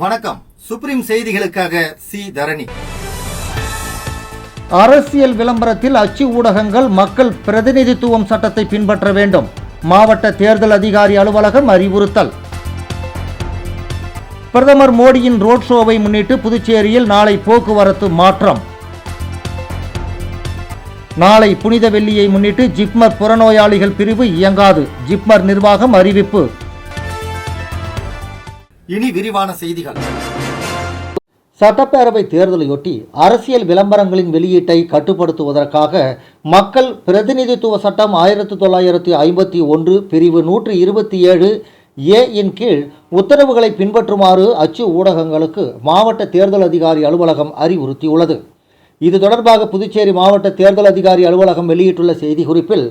வணக்கம். சுப்ரீம் செய்திகளுக்காக சி தரணி. அரசியல் விளம்பரத்தில் அச்சு ஊடகங்கள் மக்கள் பிரதிநிதித்துவம் சட்டத்தை பின்பற்ற வேண்டும். மாவட்ட தேர்தல் அதிகாரி அலுவலகம் அறிவுறுத்தல். பிரதமர் மோடியின் ரோட் ஷோவை முன்னிட்டு புதுச்சேரியில் நாளை போக்குவரத்து மாற்றம். நாளை புனித வெள்ளியை முன்னிட்டு ஜிப்மர் புறநோயாளிகள் பிரிவு இயங்காது. ஜிப்மர் நிர்வாகம் அறிவிப்பு. இனி விரிவான செய்திகள். சட்டப்பேரவை தேர்தலையொட்டி அரசியல் விளம்பரங்களின் வெளியீட்டை கட்டுப்படுத்துவதற்காக மக்கள் பிரதிநிதித்துவ சட்டம் 1951 பிரிவு 127 ஏ இன் கீழ் உத்தரவுகளை பின்பற்றுமாறு அச்சு ஊடகங்களுக்கு மாவட்ட தேர்தல் அதிகாரி அலுவலகம் அறிவுறுத்தியுள்ளது. இது தொடர்பாக புதுச்சேரி மாவட்ட தேர்தல் அதிகாரி அலுவலகம் வெளியிட்டுள்ள செய்திக்குறிப்பில்,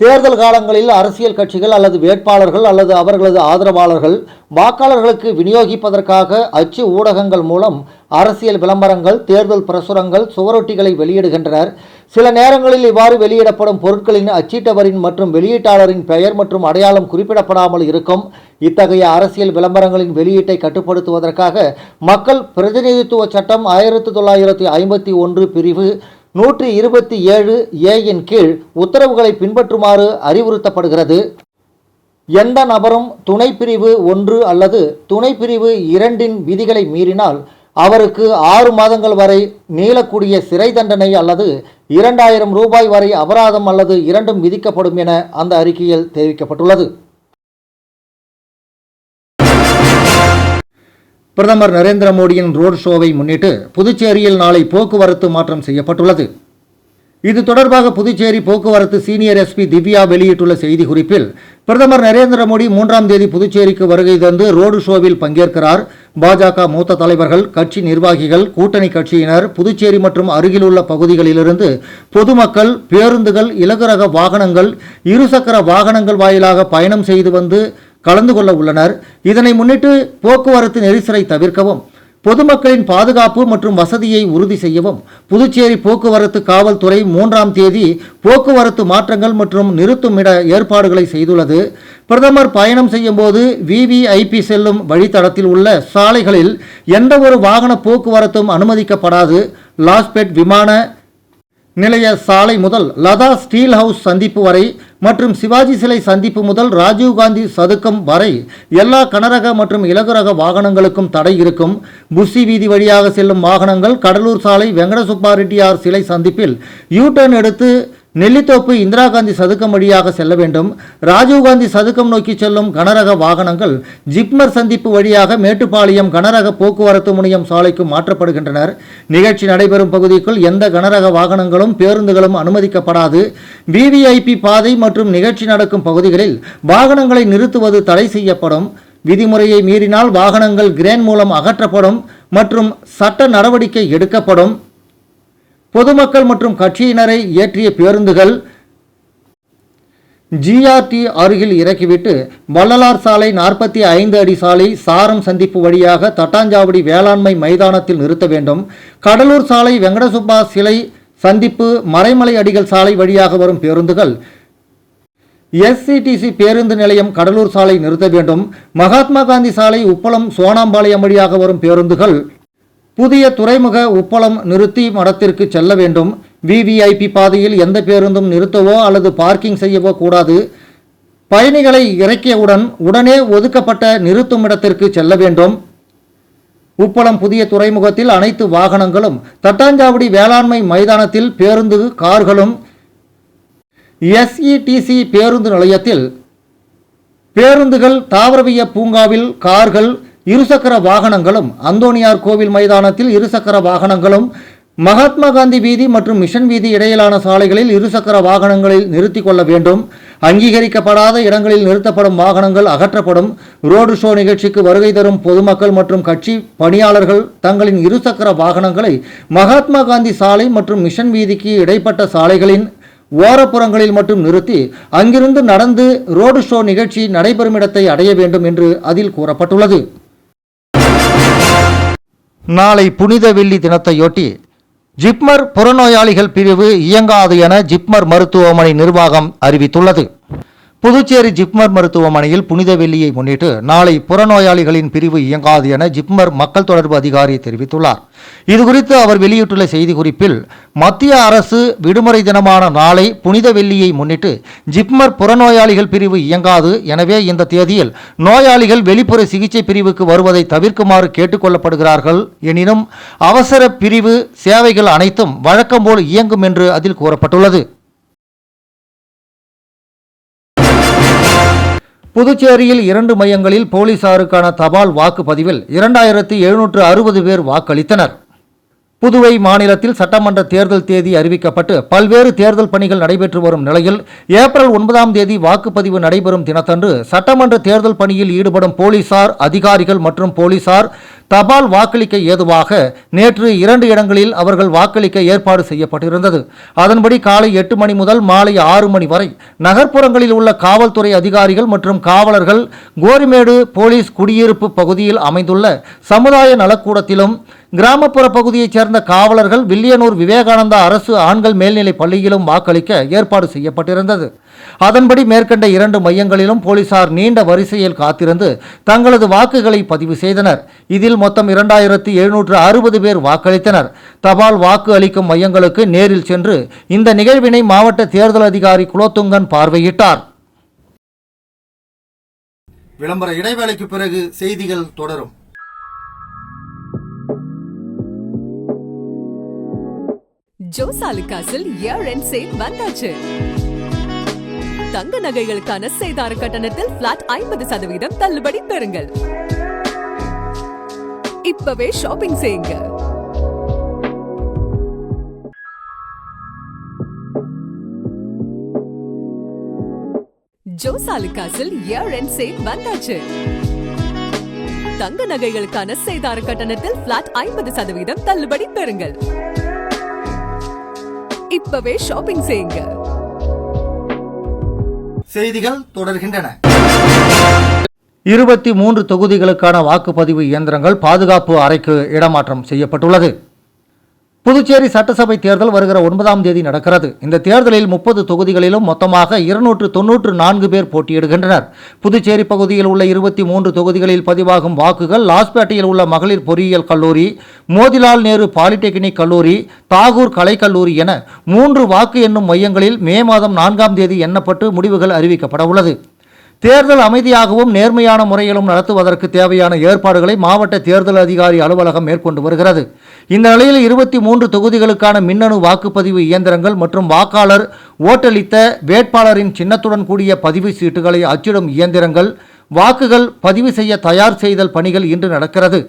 தேர்தல் காலங்களில் அரசியல் கட்சிகள் அல்லது வேட்பாளர்கள் அல்லது அவர்களது ஆதரவாளர்கள் வாக்காளர்களுக்கு விநியோகிப்பதற்காக அச்சு ஊடகங்கள் மூலம் அரசியல் விளம்பரங்கள், தேர்தல் பிரசுரங்கள், சுவரொட்டிகளை வெளியிடுகின்றனர். சில நேரங்களில் இவ்வாறு வெளியிடப்படும் பொருட்களின் அச்சிட்டவரின் மற்றும் வெளியீட்டாளரின் பெயர் மற்றும் அடையாளம் குறிப்பிடப்படாமல் இருக்கும். இத்தகைய அரசியல் விளம்பரங்களின் வெளியீட்டை கட்டுப்படுத்துவதற்காக மக்கள் பிரதிநிதித்துவ சட்டம் 1951 பிரிவு 127 ஏ இன் கீழ் உத்தரவுகளை பின்பற்றுமாறு அறிவுறுத்தப்படுகிறது. எந்த நபரும் துணை பிரிவு 1 அல்லது துணை பிரிவு 2 விதிகளை மீறினால் அவருக்கு 6 மாதங்கள் வரை நீளக்கூடிய சிறை தண்டனை அல்லது 2000 ரூபாய் வரை அபராதம் அல்லது இரண்டும் விதிக்கப்படும் என அந்த அறிக்கையில் தெரிவிக்கப்பட்டுள்ளது. பிரதமர் நரேந்திர மோடியின் ரோட் ஷோவை முன்னிட்டு புதுச்சேரியில் நாளை போக்குவரத்து மாற்றம் செய்யப்பட்டுள்ளது. இது தொடர்பாக புதுச்சேரி போக்குவரத்து சீனியர் எஸ்பி திவ்யா வெளியிட்டுள்ள செய்திக்குறிப்பில், பிரதமர் நரேந்திர மோடி 3ஆம் தேதி புதுச்சேரிக்கு வருகை தந்து ரோடு ஷோவில் பங்கேற்கிறார். பாஜக மூத்த தலைவர்கள், கட்சி நிர்வாகிகள், கூட்டணி கட்சியினர் புதுச்சேரி மற்றும் அருகிலுள்ள பகுதிகளிலிருந்து பொதுமக்கள் பேருந்துகள், இலகுரக வாகனங்கள், இருசக்கர வாகனங்கள் வாயிலாக பயணம் செய்து வந்து கலந்து கொள்ள உள்ளனர். இதனை முன்னிட்டு போக்குவரத்து நெரிசலை தவிர்க்கவும், பொதுமக்களின் பாதுகாப்பு மற்றும் வசதியை உறுதி செய்யவும் புதுச்சேரி போக்குவரத்து காவல்துறை 3ஆம் தேதி போக்குவரத்து மாற்றங்கள் மற்றும் நிறுத்துமிட ஏற்பாடுகளை செய்துள்ளது. பிரதமர் பயணம் செய்யும் போது விவிஐபி செல்லும் வழித்தடத்தில் உள்ள சாலைகளில் எந்த ஒரு வாகன போக்குவரத்தும் அனுமதிக்கப்படாது. லாஸ்பேட் விமான நிலைய சாலை முதல் லதா ஸ்டீல் ஹவுஸ் சந்திப்பு வரை மற்றும் சிவாஜி சிலை சந்திப்பு முதல் ராஜீவ்காந்தி சதுக்கம் வரை எல்லா கனரக மற்றும் இலகுரக வாகனங்களுக்கும் தடை இருக்கும். புஸ்ஸி வீதி வழியாக செல்லும் வாகனங்கள் கடலூர் சாலை வெங்கடசுப்பா ரெட்டியார் சிலை சந்திப்பில் யூ டர்ன் எடுத்து நெல்லித்தோப்பு இந்திரா காந்தி சதுக்கம் வழியாக செல்ல வேண்டும். ராஜீவ்காந்தி சதுக்கம் நோக்கி செல்லும் கனரக வாகனங்கள் ஜிப்மர் சந்திப்பு வழியாக மேட்டுப்பாளையம் கனரக போக்குவரத்து முனையம் சாலைக்கு மாற்றப்படுகின்றனர். நிகழ்ச்சி நடைபெறும் பகுதிக்குள் எந்த கனரக வாகனங்களும் பேருந்துகளும் அனுமதிக்கப்படாது. விவிஐபி பாதை மற்றும் நிகழ்ச்சி நடக்கும் பகுதிகளில் வாகனங்களை நிறுத்துவது தடை செய்யப்படும். விதிமுறையை மீறினால் வாகனங்கள் கிரேன் மூலம் அகற்றப்படும் மற்றும் சட்ட நடவடிக்கை எடுக்கப்படும். பொதுமக்கள் மற்றும் கட்சியினரை ஏற்றிய பேருந்துகள் ஜிஆர்டி அருகில் இறக்கிவிட்டு வள்ளலார் சாலை 45 அடி சாலை சாரம் சந்திப்பு வழியாக தட்டாஞ்சாவடி வேளாண்மை மைதானத்தில் நிறுத்த வேண்டும். கடலூர் சாலை வெங்கடசுப்பா சிலை சந்திப்பு மறைமலை அடிகள் சாலை வழியாக வரும் பேருந்துகள் எஸ்சிடிசி பேருந்து நிலையம் கடலூர் சாலை நிறுத்த வேண்டும். மகாத்மா காந்தி சாலை உப்பளம் சோனாம்பாளையம் வழியாக வரும் பேருந்துகள் புதிய துறைமுக உப்பளம் நிறுத்தி மடத்திற்கு செல்ல வேண்டும். விவிஐபி பாதையில் எந்த பேருந்தும் நிறுத்தவோ அல்லது பார்க்கிங் செய்யவோ கூடாது. பயணிகளை இறக்கியவுடன் உடனே ஒதுக்கப்பட்ட நிறுத்துமிடத்திற்கு செல்ல வேண்டும். உப்பளம் புதிய துறைமுகத்தில் அனைத்து வாகனங்களும், தட்டாஞ்சாவடி வேளாண்மை மைதானத்தில் பேருந்து கார்களும், எஸ்இடிசி பேருந்து நிலையத்தில் பேருந்துகள், தாவரவிய பூங்காவில் கார்கள், இருசக்கர வாகனங்களும், அந்தோனியார் கோவில் மைதானத்தில் இருசக்கர வாகனங்களும், மகாத்மா காந்தி வீதி மற்றும் மிஷன் வீதி இடையிலான சாலைகளில் இருசக்கர வாகனங்களில் நிறுத்தி கொள்ள வேண்டும். அங்கீகரிக்கப்படாத இடங்களில் நிறுத்தப்படும் வாகனங்கள் அகற்றப்படும். ரோடு ஷோ நிகழ்ச்சிக்கு வருகை தரும் பொதுமக்கள் மற்றும் கட்சி பணியாளர்கள் தங்களின் இருசக்கர வாகனங்களை மகாத்மா காந்தி சாலை மற்றும் மிஷன் வீதிக்கு இடைப்பட்ட சாலைகளின் ஓரப்புறங்களில் மட்டும் நிறுத்தி அங்கிருந்து நடந்து ரோடு ஷோ நிகழ்ச்சி நடைபெறும் இடத்தை அடைய வேண்டும் என்று அதில் கூறப்பட்டுள்ளது. நாளை புனித வெள்ளி தினத்தையொட்டி ஜிப்மர் புறநோயாளிகள் பிரிவு இயங்காது என ஜிப்மர் மருத்துவமனை நிர்வாகம் அறிவித்துள்ளது. புதுச்சேரி ஜிப்மர் மருத்துவமனையில் புனித வெள்ளியை முன்னிட்டு நாளை புறநோயாளிகளின் பிரிவு இயங்காது என ஜிப்மர் மக்கள் தொடர்பு அதிகாரி தெரிவித்துள்ளார். இதுகுறித்து அவர் வெளியிட்டுள்ள செய்திக்குறிப்பில், மத்திய அரசு விடுமுறை தினமான நாளை புனித வெள்ளியை முன்னிட்டு ஜிப்மர் புறநோயாளிகள் பிரிவு இயங்காது. எனவே இந்த தேதியில் நோயாளிகள் வெளிப்புற சிகிச்சை பிரிவுக்கு வருவதை தவிர்க்குமாறு கேட்டுக்கொள்ளப்படுகிறார்கள். எனினும் அவசர பிரிவு சேவைகள் அனைத்தும் வழக்கம் போல் இயங்கும் என்று அதில் கூறப்பட்டுள்ளது. புதுச்சேரியில் 2 மையங்களில் போலீசாருக்கான தபால் வாக்குப்பதிவில் 2760 பேர் வாக்களித்தனர். புதுவை மாநிலத்தில் சட்டமன்ற தேர்தல் தேதி அறிவிக்கப்பட்டு பல்வேறு தேர்தல் பணிகள் நடைபெற்று வரும் நிலையில் ஏப்ரல் 9ஆம் தேதி வாக்குப்பதிவு நடைபெறும் தினத்தன்று சட்டமன்ற தேர்தல் பணியில் ஈடுபடும் போலீசார் அதிகாரிகள் மற்றும் போலீசார் தபால் வாக்களிக்க ஏதுவாக நேற்று 2 இடங்களில் அவர்கள் வாக்களிக்க ஏற்பாடு செய்யப்பட்டிருந்தது. அதன்படி காலை 8 மணி முதல் மாலை 6 மணி வரை நகர்ப்புறங்களில் உள்ள காவல்துறை அதிகாரிகள் மற்றும் காவலர்கள் கோரிமேடு போலீஸ் குடியிருப்பு பகுதியில் அமைந்துள்ள சமுதாய நலக்கூடத்திலும், கிராமப்புற பகுதியைச் சேர்ந்த காவலர்கள் வில்லியனூர் விவேகானந்தா அரசு ஆண்கள் மேல்நிலைப் பள்ளியிலும் வாக்களிக்க ஏற்பாடு செய்யப்பட்டிருந்தது. அதன்படி மேற்கண்ட 2 மையங்களிலும் போலீசார் நீண்ட வரிசையில் காத்திருந்து தங்களது வாக்குகளை பதிவு செய்தனர். இதில் மொத்தம் 2760 பேர் வாக்களித்தனர். தபால் வாக்கு அளிக்கும் மையங்களுக்கு நேரில் சென்று இந்த நிகழ்வினை மாவட்ட தேர்தல் அதிகாரி குலோத்துங்கன் பார்வையிட்டார். விளம்பர இடைவேளைக்கு பிறகு செய்திகள் தொடரும். ஜோசாலுகாஸில் இயர் எண்ட் சேல் வந்தாச்சு. தங்க நகைகளுக்கான சேதார கட்டணத்தில் பிளாட் 50% தள்ளுபடி பெறுங்கள். இப்பவே ஷாப்பிங் செய்யுங்க. ஜோசாலுகாஸில் இயர் எண்ட் சேல் வந்தாச்சு. தங்க நகைகளுக்கான சேதார கட்டணத்தில் பிளாட் 50% தள்ளுபடி பெறுங்கள். இப்பவே ஷாப்பிங் செய்யுங்க. செய்திகள் தொடர்கின்றன. 23 தொகுதிகளுக்கான வாக்குப்பதிவு இயந்திரங்கள் பாதுகாப்பு அறைக்கு இடமாற்றம் செய்யப்பட்டுள்ளது. புதுச்சேரி சட்டசபை தேர்தல் வருகிற 9ஆம் தேதி நடக்கிறது. இந்த தேர்தலில் 30 தொகுதிகளிலும் மொத்தமாக 294 பேர் போட்டியிடுகின்றனர். புதுச்சேரி பகுதியில் உள்ள 23 தொகுதிகளில் பதிவாகும் வாக்குகள் லாஸ்பேட்டையில் உள்ள மகளிர் பொறியியல் கல்லூரி, மோதிலால் நேரு பாலிடெக்னிக் கல்லூரி, தாகூர் கலைக்கல்லூரி என 3 வாக்கு எண்ணும் மையங்களில் மே மாதம் 4ஆம் தேதி எண்ணப்பட்டு முடிவுகள் அறிவிக்கப்பட உள்ளது. தேர்தல் அமைதியாகவும் நேர்மையான முறையிலும் நடத்துவதற்கு தேவையான ஏற்பாடுகளை மாவட்ட தேர்தல் அதிகாரி அலுவலகம் மேற்கொண்டு வருகிறது. இந்த நிலையில் 23 தொகுதிகளுக்கான மின்னணு வாக்குப்பதிவு இயந்திரங்கள் மற்றும் வாக்காளர் ஓட்டளித்த வேட்பாளரின் சின்னத்துடன் கூடிய பதிவு சீட்டுகளை அச்சிடும் இயந்திரங்கள், வாக்குகள் பதிவு செய்ய தயார் செய்தல் பணிகள் இன்று நடக்கிறது.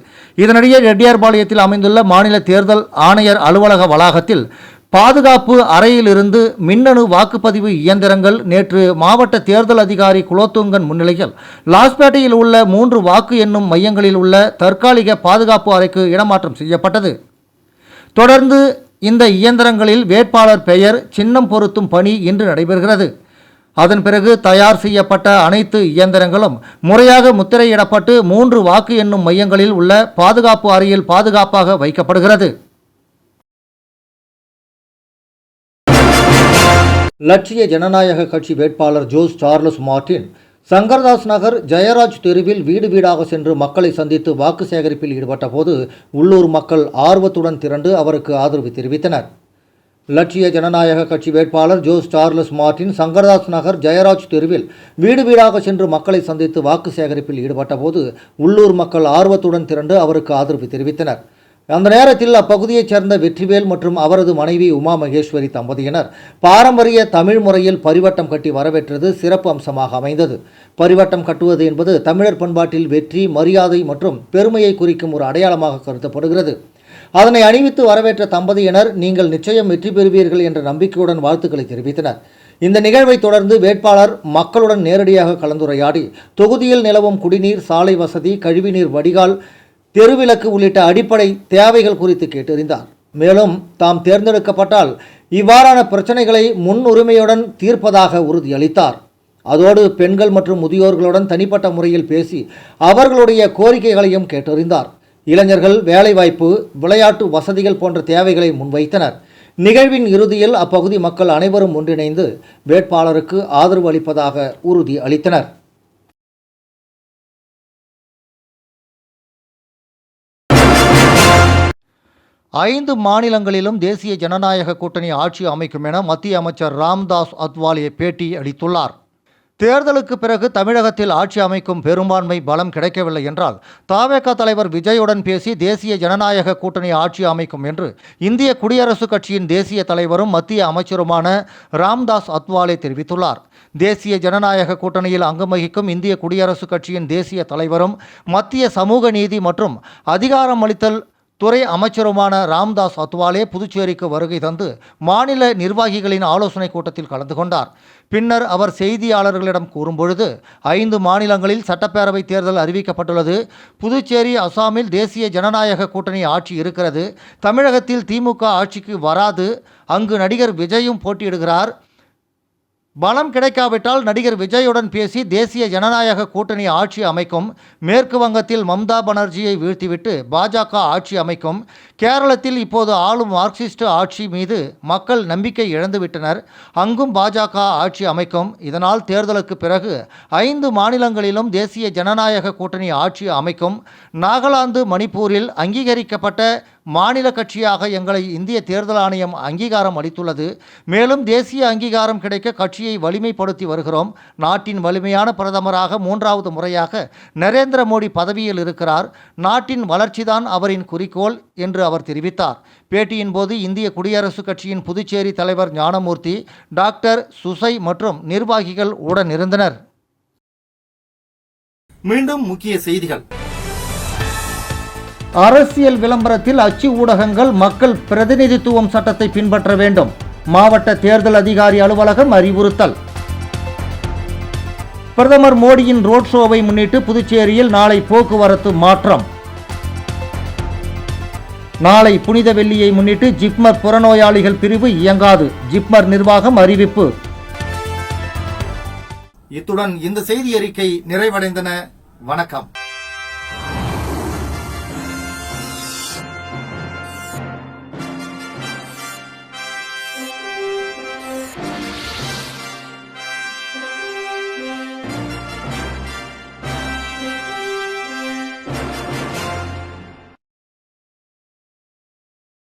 இதனிடையே ரெட்டியார்பாளையத்தில் அமைந்துள்ள மாநில தேர்தல் ஆணையர் அலுவலக வளாகத்தில் பாதுகாப்பு அறையிலிருந்து மின்னணு வாக்குப்பதிவு இயந்திரங்கள் நேற்று மாவட்ட தேர்தல் அதிகாரி குலோத்துங்கன் முன்னிலையில் லாஸ்பேட்டையில் உள்ள 3 வாக்கு எண்ணும் மையங்களில் உள்ள தற்காலிக பாதுகாப்பு அறைக்கு இடமாற்றம் செய்யப்பட்டது. தொடர்ந்து இந்த இயந்திரங்களில் வேட்பாளர் பெயர், சின்னம் பொருத்தும் பணி இன்று நடைபெறுகிறது. அதன் பிறகு தயார் செய்யப்பட்ட அனைத்து இயந்திரங்களும் முறையாக முத்திரையிடப்பட்டு 3 வாக்கு எண்ணும் மையங்களில் உள்ள பாதுகாப்பு அறையில் பாதுகாப்பாக வைக்கப்படுகிறது. லட்சிய ஜனநாயக கட்சி வேட்பாளர் ஜோஸ் சார்லஸ் மார்டின் சங்கர்தாஸ் நகர் ஜெயராஜ் தெருவில் வீடு வீடாக சென்று மக்களை சந்தித்து வாக்கு சேகரிப்பில் ஈடுபட்ட போது உள்ளூர் மக்கள் ஆர்வத்துடன் திரண்டு அவருக்கு ஆதரவு தெரிவித்தனர். லட்சிய ஜனநாயக கட்சி வேட்பாளர் ஜோஸ் சார்லஸ் மார்டின் சங்கர்தாஸ் நகர் ஜெயராஜ் தெருவில் வீடு வீடாக சென்று மக்களை சந்தித்து வாக்கு சேகரிப்பில் ஈடுபட்ட போது உள்ளூர் மக்கள் ஆர்வத்துடன் திரண்டு அவருக்கு ஆதரவு தெரிவித்தனர். அந்த நேரத்தில் அப்பகுதியைச் சேர்ந்த வெற்றிவேல் மற்றும் அவரது மனைவி உமா மகேஸ்வரி தம்பதியினர் பாரம்பரிய தமிழ் முறையில் பரிவட்டம் கட்டி வரவேற்றது சிறப்பு அம்சமாக அமைந்தது. பரிவட்டம் கட்டுவது என்பது தமிழர் பண்பாட்டில் வெற்றி, மரியாதை மற்றும் பெருமையை குறிக்கும் ஒரு அடையாளமாக கருதப்படுகிறது. அதனை அணிவித்து வரவேற்ற தம்பதியினர் நீங்கள் நிச்சயம் வெற்றி பெறுவீர்கள் என்ற நம்பிக்கையுடன் வாழ்த்துக்களை தெரிவித்தனர். இந்த நிகழ்வை தொடர்ந்து வேட்பாளர் மக்களுடன் நேரடியாக கலந்துரையாடி தொகுதியில் நிலவும் குடிநீர், சாலை வசதி, கழிவுநீர் வடிகால், தெருவிளக்கு உள்ளிட்ட அடிப்படை தேவைகள் குறித்து கேட்டறிந்தார். மேலும் தாம் தேர்ந்தெடுக்கப்பட்டால் இவ்வாறான பிரச்சனைகளை முன்னுரிமையுடன் தீர்ப்பதாக உறுதியளித்தார். அதோடு பெண்கள் மற்றும் முதியோர்களுடன் தனிப்பட்ட முறையில் பேசி அவர்களுடைய கோரிக்கைகளையும் கேட்டறிந்தார். இளைஞர்கள் வேலைவாய்ப்பு, விளையாட்டு வசதிகள் போன்ற தேவைகளை முன்வைத்தனர். நிகழ்வின் இறுதியில் அப்பகுதி மக்கள் அனைவரும் ஒன்றிணைந்து வேட்பாளருக்கு ஆதரவு அளிப்பதாக உறுதி அளித்தனர். ஐந்து மாநிலங்களிலும் தேசிய ஜனநாயக கூட்டணி ஆட்சி அமைக்கும் என மத்திய அமைச்சர் ராம்தாஸ் அத்வாலே பேட்டி அளித்துள்ளார். தேர்தலுக்கு பிறகு தமிழகத்தில் ஆட்சி அமைக்கும் பெரும்பான்மை பலம் கிடைக்கவில்லை என்றால் தவேக தலைவர் விஜயுடன் பேசி தேசிய ஜனநாயக கூட்டணி ஆட்சி அமைக்கும் என்று இந்திய குடியரசுக் கட்சியின் தேசிய தலைவரும் மத்திய அமைச்சருமான ராம்தாஸ் அத்வாலே தெரிவித்துள்ளார். தேசிய ஜனநாயக கூட்டணியில் அங்கம் வகிக்கும் இந்திய குடியரசுக் கட்சியின் தேசிய தலைவரும் மத்திய சமூக நீதி மற்றும் அதிகாரமளித்தல் துறை அமைச்சருமான ராம்தாஸ் அத்வாலே புதுச்சேரிக்கு வருகை தந்து மாநில நிர்வாகிகளின் ஆலோசனைக் கூட்டத்தில் கலந்து கொண்டார். பின்னர் அவர் செய்தியாளர்களிடம் கூறும்பொழுது 5 மாநிலங்களில் சட்டப்பேரவைத் தேர்தல் அறிவிக்கப்பட்டுள்ளது. புதுச்சேரி, அசாமில் தேசிய ஜனநாயக கூட்டணி ஆட்சி இருக்கிறது. தமிழகத்தில் திமுக ஆட்சிக்கு வராது. அங்கு நடிகர் விஜயும் போட்டியிடுகிறார். பலம் கிடைக்காவிட்டால் நடிகர் விஜயுடன் பேசி தேசிய ஜனநாயக கூட்டணி ஆட்சி அமைக்கும். மேற்கு வங்கத்தில் மம்தா பானர்ஜியை வீழ்த்திவிட்டு பாஜக ஆட்சி அமைக்கும். கேரளத்தில் இப்போது ஆளும் மார்க்சிஸ்ட் ஆட்சி மீது மக்கள் நம்பிக்கை இழந்துவிட்டனர். அங்கும் பாஜக ஆட்சி அமைக்கும். இதனால் தேர்தலுக்கு பிறகு 5 மாநிலங்களிலும் தேசிய ஜனநாயக கூட்டணி ஆட்சி அமைக்கும். நாகாலாந்து, மணிப்பூரில் அங்கீகரிக்கப்பட்ட மாநில கட்சியாக எங்களை இந்திய தேர்தல் ஆணையம் அங்கீகாரம் அளித்துள்ளது. மேலும் தேசிய அங்கீகாரம் கிடைக்க கட்சியை வலிமைப்படுத்தி வருகிறோம். நாட்டின் வலிமையான பிரதமராக 3வது முறையாக நரேந்திர மோடி பதவியில் இருக்கிறார். நாட்டின் வளர்ச்சிதான் அவரின் குறிக்கோள் என்று அவர் தெரிவித்தார். பேட்டியின் போது இந்திய குடியரசுக் கட்சியின் புதுச்சேரி தலைவர் ஞானமூர்த்தி, டாக்டர் சுசை மற்றும் நிர்வாகிகள் உடனிருந்தனர். மீண்டும் முக்கிய செய்திகள். அரசியல் விளம்பரத்தில் அச்சு ஊடகங்கள் மக்கள் பிரதிநிதித்துவம் சட்டத்தை பின்பற்ற வேண்டும். மாவட்ட தேர்தல் அதிகாரி அலுவலகம் அறிவுறுத்தல். பிரதமர் மோடியின் ரோட் ஷோவை முன்னிட்டு புதுச்சேரியில் நாளை போக்குவரத்து மாற்றம். நாளை புனித வெள்ளியை முன்னிட்டு ஜிப்மர் புறநோயாளிகள் பிரிவு இயங்காது. ஜிப்மர் நிர்வாகம் அறிவிப்பு. இத்துடன் இந்த செய்தி அறிக்கை நிறைவடைந்தன. வணக்கம்.